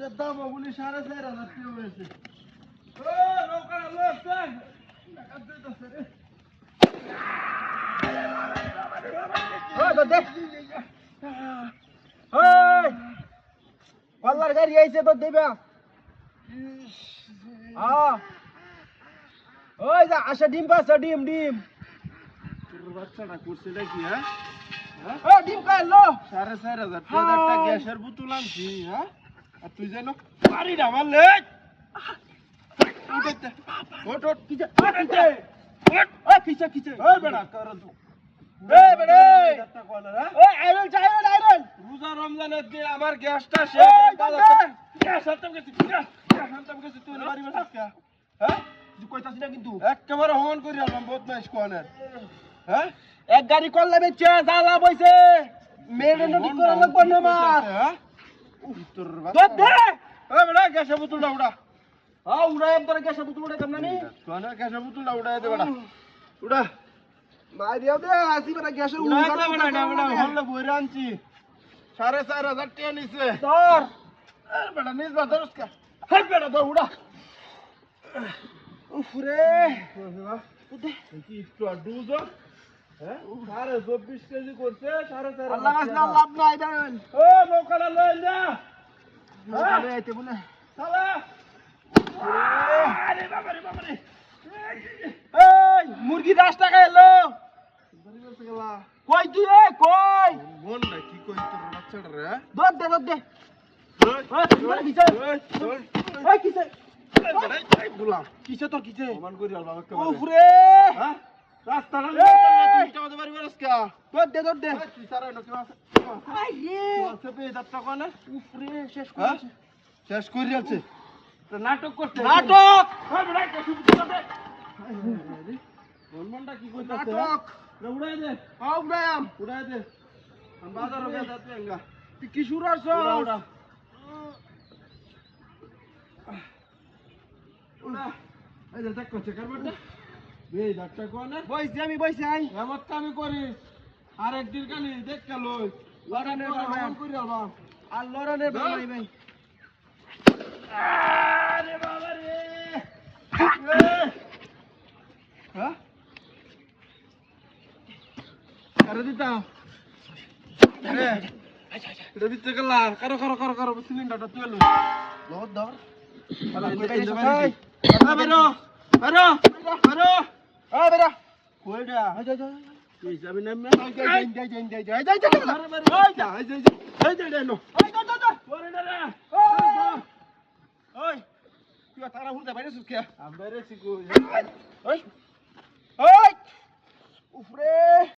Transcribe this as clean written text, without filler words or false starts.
এটার দাম বলি 4,500 টাকা হয়েছে। ও নৌকা লোক চাই টাকা দিতেছে রে। ও দে ওই পাল্লার গাড়ি আইছে তো দেবা ওই যা আসা ডিম পাছে ডিম ডিম তোর বাচ্চাটা করছে নাকি হ্যাঁ? ও ডিম খাইলো 4,500 টাকা গ্যাসের বোতল আনছি হ্যাঁ? আর তুই যেন বাড়ি না মারলে ওট ওট কিছে ওট ওই কিছে কিছে ওই বেড়া কর তো এই বেড়ে একটা কল হ্যাঁ ওই আইরন চাইরন আইরন রোজা রমজানের দিন আমার গ্যাসটা এই শেষ দে গ্যাস আনতাম গেছি গ্যাস আনতাম গেছি তুই বাড়ি বসে কে হ্যাঁ তুই কইতাছিস না কিন্তু একেবারে হন করি আলবাম বদমাইশ কোনের হ্যাঁ এক গাড়ি করলে বেচে জ্বালা বইছে মেরে নটি করা লাগবে না মার হ্যাঁ তোর দে দে ওই বেড়া গ্যাসের বোতলটা উড়া উড়াই তোর গ্যাসে বুতুল উড়াই কাম না নি কোনের গ্যাসের বোতলটা উড়াই দে বেড়া উড়া মারিয়া দে আসি বেটা গ্যাসের উড়াই দে বেড়া না বেড়া হল্লে বইরা আনছি 4,500 টাকা নিছে তোর আর বেড়া নিজ বাজারস কা হাই বেড়া তো উড়া উফরে কি একটু ডুজ হ্যাঁ 24 কেজি করছে 4,500 আল্লাহ না লাভ নাই দেন ও নৌকাটা লই না নৌকালে আইতে বলে শালা আরে বাবা রে এই মুরগি 10 টাকা এলো কই তুই এ কই বল না কি কই তোর বাচ্চাটা রে দদ দে ওই তোর কিছে ওই কিছে গুলাম কিছে তোর কিছে প্রমাণ করি আলবা উফরে হ্যাঁ রাস্তা না এই! তুই আমাদের বাড়ি বেরোস কা দদ দে তুই সারা না কেউ আছে আই রে আছে পে যাত্রা কোনে উফরে শেষ হ্যাঁ করেছে শেষ করি আছে তো নাটক করতে নাটক হ্যাঁ বেটা কে শুনতে দে মনটা কি কইতাছে নাটক উড়াই দে আউরাম উড়াই দে আমি বাজারও গেছে যাতে এঙ্গা তুই কি শুরু করছ উড়া উড়া উড়া এই যে দেখ করছে কারবারটা এই যাত্রা কোনে বইছি আমি বইছি আই এমত কামি করিস আর একদিন কালি দেখ কেন লড়ানের ভ্রমণ করি আলবা আর লড়ানের ভাই ভাই আরে বাবা রে হ্যাঁ আরে দিতা আরে এটা দিতে গেলা কারো সিলিন্ডারটা তুই লই বহুত ধর বেরো বেরো বেরো আ বেরা কইডা আই যা যা তুই যাবি না মে ওই তুই তারা হুলতে বাইরে সুকে আমরা রে শিখু ওই